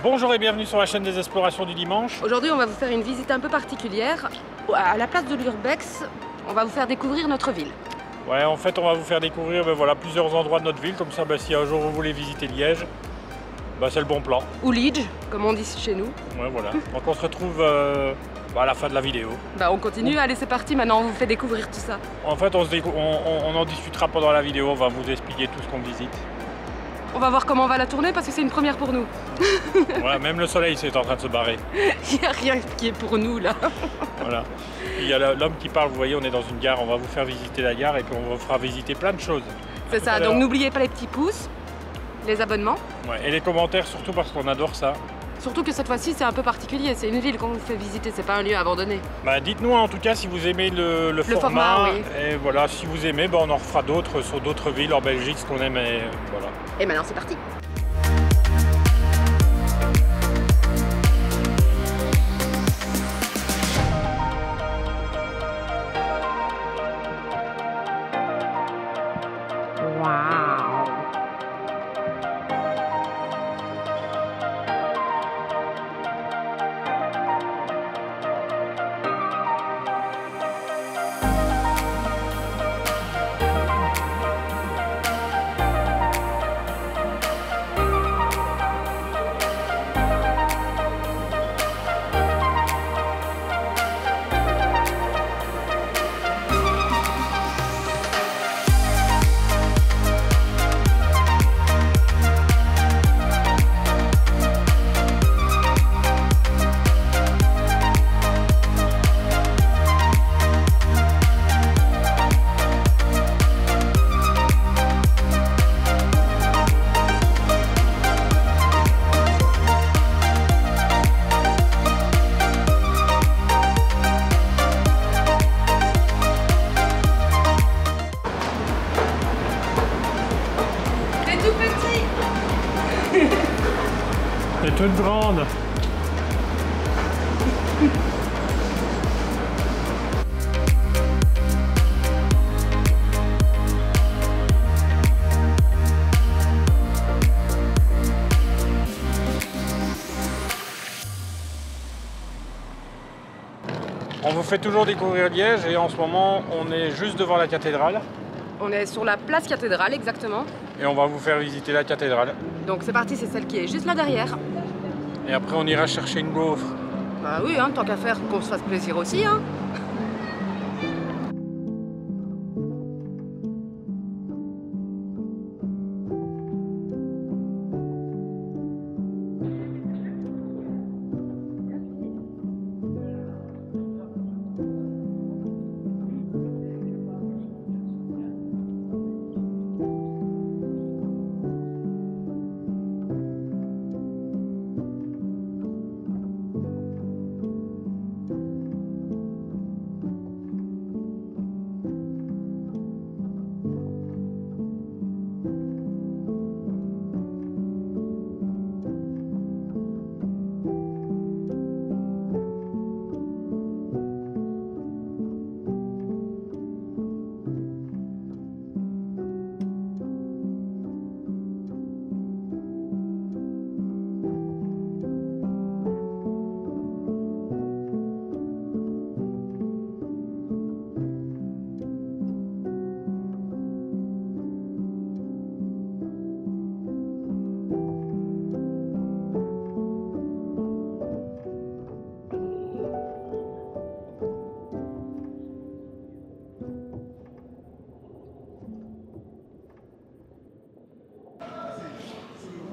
Bonjour et bienvenue sur la chaîne des explorations du dimanche. Aujourd'hui, on va vous faire une visite un peu particulière. À la place de l'Urbex, on va vous faire découvrir notre ville. Ouais, en fait, on va vous faire découvrir plusieurs endroits de notre ville. Comme ça, si un jour vous voulez visiter Liège, c'est le bon plan. Ou Liège, comme on dit chez nous. Ouais, voilà. Donc on se retrouve à la fin de la vidéo. On continue, allez c'est parti, maintenant on vous fait découvrir tout ça. En fait, on en discutera pendant la vidéo, on va vous expliquer tout ce qu'on visite. On va voir comment on va la tourner parce que c'est une première pour nous. Voilà, même le soleil c'est en train de se barrer. Il n'y a rien qui est pour nous là. Voilà. Puis il y a l'homme qui parle, vous voyez, on est dans une gare, on va vous faire visiter la gare et puis on vous fera visiter plein de choses. C'est ça, donc n'oubliez pas les petits pouces, les abonnements. Ouais, et les commentaires surtout parce qu'on adore ça. Surtout que cette fois-ci c'est un peu particulier, c'est une ville qu'on vous fait visiter, c'est pas un lieu abandonné. Dites-nous en tout cas si vous aimez le format, oui. Et voilà, si vous aimez, on en refera d'autres sur d'autres villes en Belgique, ce qu'on aime et voilà. Et maintenant c'est parti. C'est toute grande. On vous fait toujours découvrir Liège et en ce moment on est juste devant la cathédrale. On est sur la place cathédrale exactement. Et on va vous faire visiter la cathédrale. Donc c'est parti, c'est celle qui est juste là derrière. Et après on ira chercher une gaufre. Bah oui, tant qu'à faire, qu'on se fasse plaisir aussi.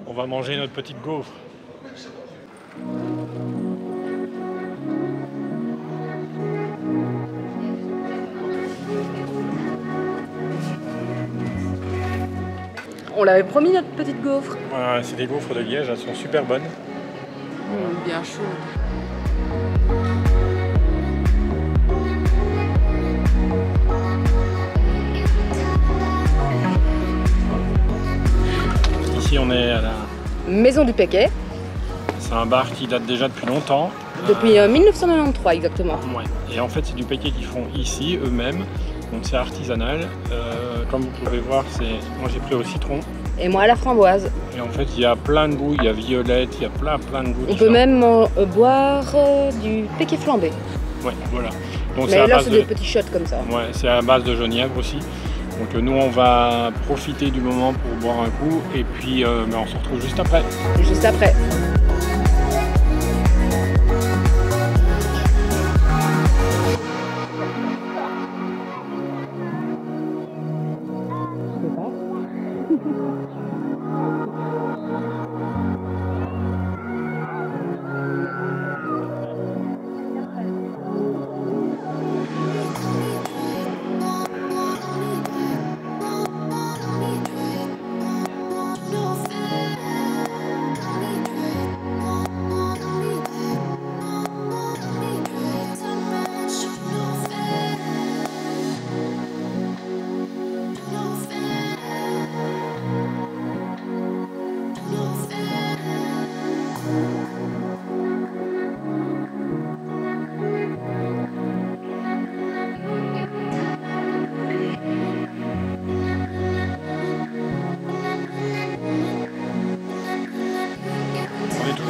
On va manger notre petite gaufre. On l'avait promis notre petite gaufre. Ouais, c'est des gaufres de Liège, elles sont super bonnes. Bien chaud. Ici on est à la Maison du Péquet. C'est un bar qui date déjà depuis longtemps. Depuis 1993 exactement. Ouais. Et en fait c'est du péquet qu'ils font ici eux-mêmes. Donc c'est artisanal. comme vous pouvez voir, moi j'ai pris au citron. Et moi à la framboise. Et en fait, il y a plein de goûts, il y a violette, il y a plein de goûts. On peut même boire du péquet flambé. Ouais, voilà. Donc, mais là, c'est des petits shots comme ça. Ouais, c'est à base de genièvre aussi. Donc nous, on va profiter du moment pour boire un coup. Et puis, on se retrouve juste après. Juste après.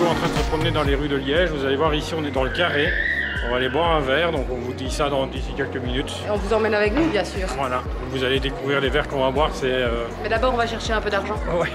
En train de se promener dans les rues de Liège. Vous allez voir, ici on est dans le carré. On va aller boire un verre, donc on vous dit ça d'ici quelques minutes. Et on vous emmène avec nous, bien sûr. Voilà, vous allez découvrir les verres qu'on va boire. Mais d'abord on va chercher un peu d'argent. Ouais.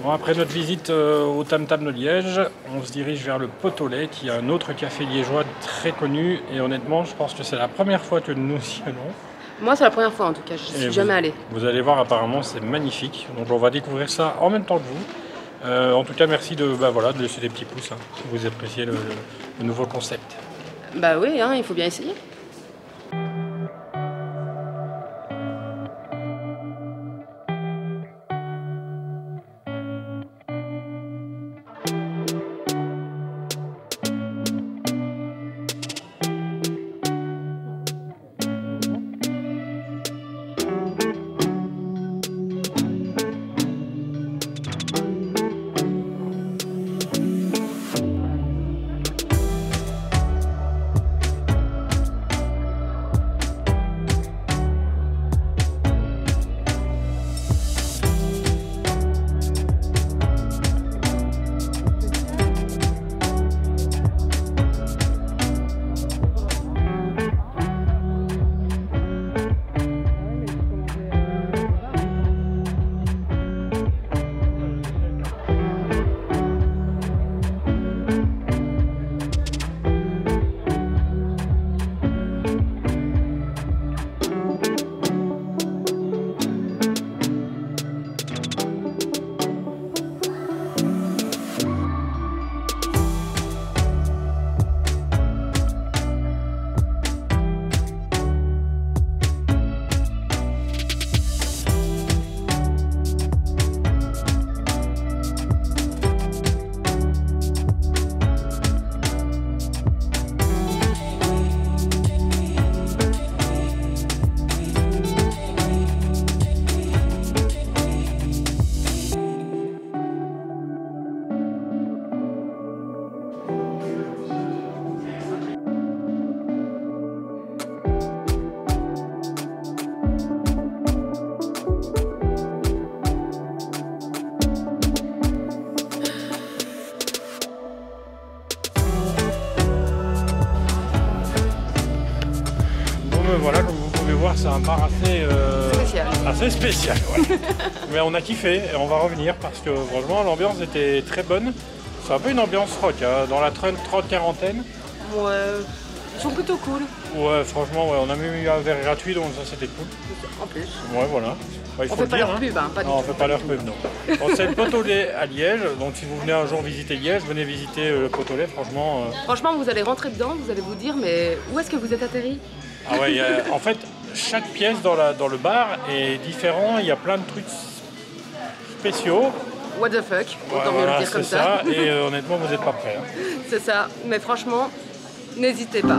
Bon, après notre visite au Tam Tam de Liège, on se dirige vers le Pot au lait, qui est un autre café liégeois très connu. Et honnêtement, je pense que c'est la première fois que nous y allons. Moi, c'est la première fois en tout cas, je ne suis jamais allée. Vous allez voir, apparemment, c'est magnifique. Donc on va découvrir ça en même temps que vous. En tout cas, merci de laisser des petits pouces si vous appréciez le nouveau concept. Bah oui, il faut bien essayer. voilà, comme vous pouvez voir, c'est un bar assez spécial. Ouais. Mais on a kiffé et on va revenir parce que franchement l'ambiance était très bonne. C'est un peu une ambiance rock, hein, dans la trentaine. Ouais, ils sont plutôt cool. Ouais, franchement, ouais, on a même eu un verre gratuit, donc ça c'était cool. En plus. Ouais, voilà. Ouais, on fait pas leur pub, hein, pas du tout. On fait pas leur pub, non. Bon, c'est le Potolet à Liège, donc si vous venez un jour visiter Liège, venez visiter le Potolet, franchement. Franchement, vous allez rentrer dedans, vous allez vous dire, mais où est-ce que vous êtes atterri? Ah ouais, en fait, chaque pièce dans le bar est différent, il y a plein de trucs spéciaux. What the fuck, autant mieux le dire comme ça. Et honnêtement, vous n'êtes pas prêts. Hein. C'est ça, mais franchement, n'hésitez pas.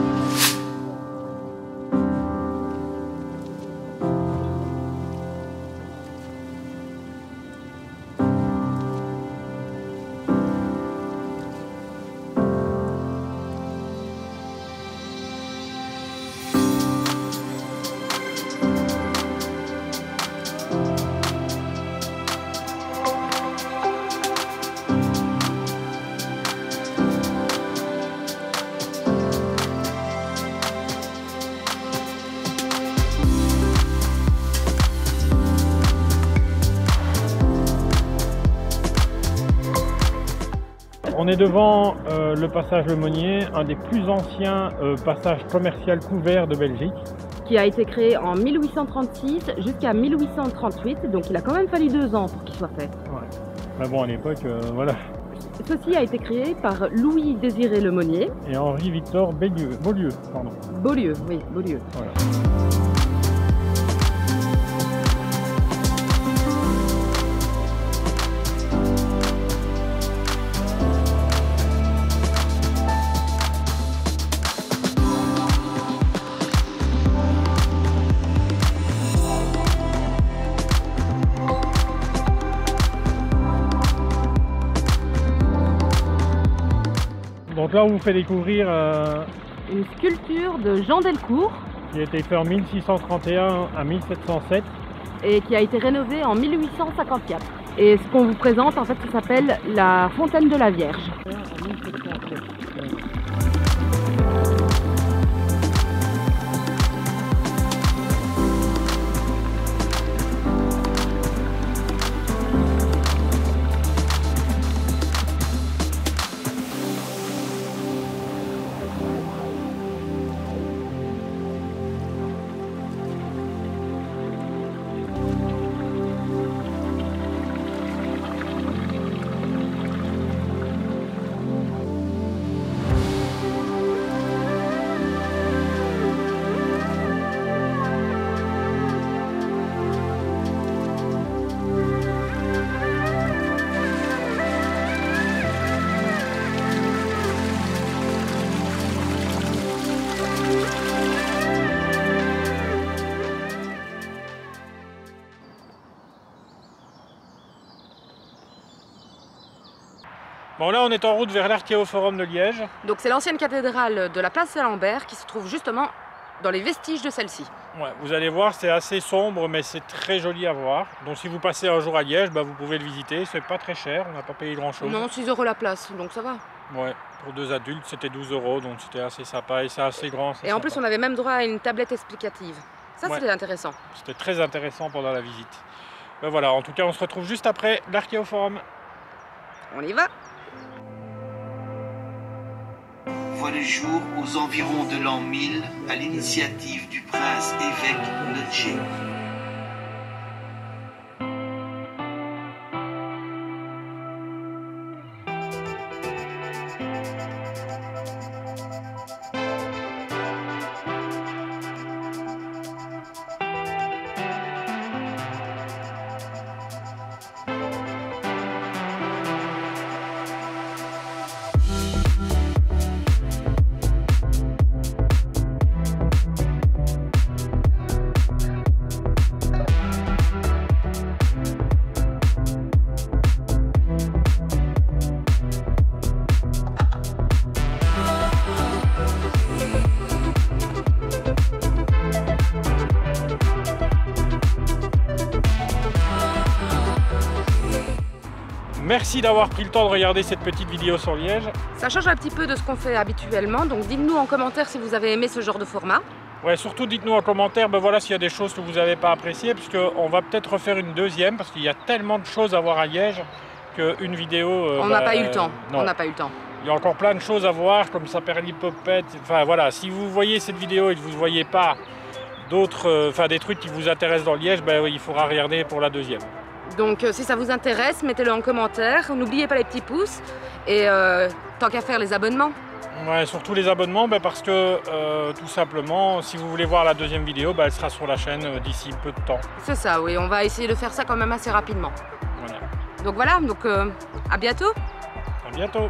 On est devant le passage Le Monnier, un des plus anciens passages commerciaux couverts de Belgique. Qui a été créé en 1836 jusqu'à 1838, donc il a quand même fallu 2 ans pour qu'il soit fait. Ouais. Mais bon, à l'époque, voilà. Ceci a été créé par Louis-Désiré Le Monnier. Et Henri-Victor Beaulieu, pardon. Beaulieu, oui, Beaulieu. Voilà. Donc là, on vous fait découvrir une sculpture de Jean Delcourt qui a été faite en 1631 à 1707 et qui a été rénovée en 1854. Et ce qu'on vous présente, en fait, ça s'appelle la Fontaine de la Vierge. Bon là on est en route vers l'Archéoforum de Liège. Donc c'est l'ancienne cathédrale de la place Saint-Lambert qui se trouve justement dans les vestiges de celle-ci. Ouais, vous allez voir, c'est assez sombre mais c'est très joli à voir. Donc si vous passez un jour à Liège, bah, vous pouvez le visiter. C'est pas très cher, on n'a pas payé grand chose. Non, 6 € la place, donc ça va. Ouais, pour 2 adultes c'était 12 €, donc c'était assez sympa et c'est assez grand. Et en plus on avait même droit à une tablette explicative. Ça ouais. C'était intéressant. C'était très intéressant pendant la visite. Ben voilà, en tout cas on se retrouve juste après l'Archéoforum. On y va. Voit le jour aux environs de l'an 1000 à l'initiative du prince évêque Noche. Merci d'avoir pris le temps de regarder cette petite vidéo sur Liège. Ça change un petit peu de ce qu'on fait habituellement, donc dites-nous en commentaire si vous avez aimé ce genre de format. Ouais, surtout dites-nous en commentaire voilà, s'il y a des choses que vous n'avez pas appréciées, puisqu'on va peut-être refaire une deuxième, parce qu'il y a tellement de choses à voir à Liège qu'une vidéo... on n'a pas eu le temps, on n'a pas eu le temps. Il y a encore plein de choses à voir, comme Saperlipopette. Enfin voilà, si vous voyez cette vidéo et que vous ne voyez pas d'autres, des trucs qui vous intéressent dans Liège, oui, il faudra regarder pour la deuxième. Donc si ça vous intéresse, mettez-le en commentaire. N'oubliez pas les petits pouces et tant qu'à faire les abonnements. Ouais, surtout les abonnements, parce que tout simplement, si vous voulez voir la deuxième vidéo, elle sera sur la chaîne d'ici peu de temps. C'est ça, oui, on va essayer de faire ça quand même assez rapidement. Voilà. Donc voilà, à bientôt. À bientôt.